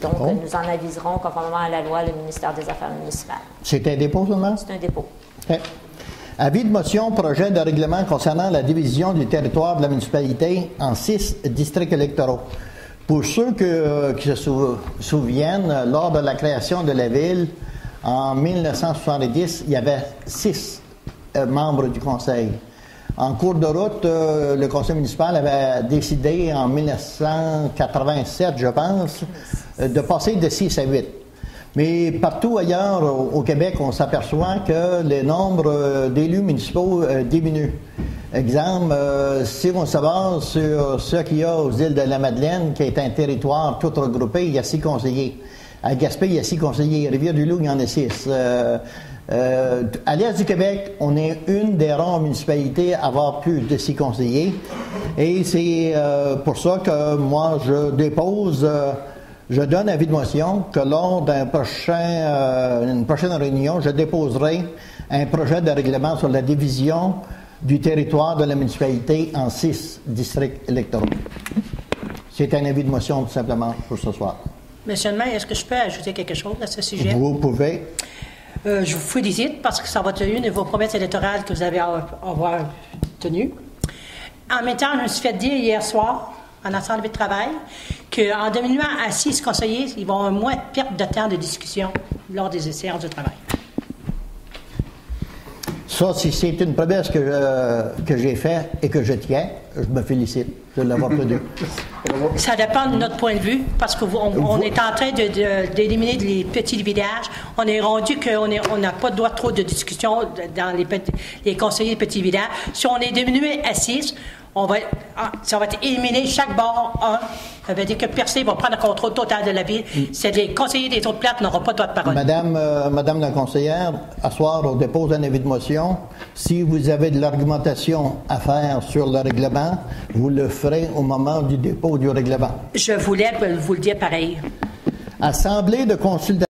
donc nous en aviserons conformément à la loi le ministère des Affaires municipales. C'est un dépôt seulement? C'est un dépôt. Okay. Avis de motion, projet de règlement concernant la division du territoire de la municipalité en 6 districts électoraux. Pour ceux qui se souviennent, lors de la création de la ville, en 1970, il y avait 6 membres du conseil. En cours de route, le conseil municipal avait décidé en 1987, je pense, de passer de 6 à 8. Mais partout ailleurs au Québec, on s'aperçoit que le nombre d'élus municipaux diminue. Exemple, si on se base sur ce qu'il y a aux îles de la Madeleine, qui est un territoire tout regroupé, il y a 6 conseillers. À Gaspé, il y a 6 conseillers. Rivière-du-Loup, il y en a 6. À l'est du Québec, on est une des rares municipalités à avoir plus de 6 conseillers. Et c'est pour ça que moi, je dépose... je donne avis de motion que lors d'une prochaine réunion, je déposerai un projet de règlement sur la division du territoire de la municipalité en 6 districts électoraux. C'est un avis de motion tout simplement pour ce soir. Monsieur le maire, est-ce que je peux ajouter quelque chose à ce sujet? Vous pouvez. Je vous félicite parce que ça va être une de vos promesses électorales que vous avez avoir tenues. En même temps, je me suis fait dire hier soir, en assemblée de travail, qu'en diminuant à 6 conseillers, ils vont avoir moins de perte de temps de discussion lors des séances de travail. Ça, si c'est une promesse que j'ai faite et que je tiens, je me félicite de l'avoir tenue. Ça dépend de notre point de vue, parce qu'on est en train d'éliminer les petits villages. On est rendu qu'on n'a pas droit trop de discussion dans les conseillers des petits villages. Si on est diminué à 6, ça va être éliminé chaque bord 1. Ça veut dire que personne va prendre le contrôle total de la ville. C'est les conseillers des autres places qui n'auront pas de droit de parole. Madame la conseillère, à soir, on dépose un avis de motion. Si vous avez de l'argumentation à faire sur le règlement, vous le ferez au moment du dépôt du règlement. Je voulais vous le dire pareil. Assemblée de consultation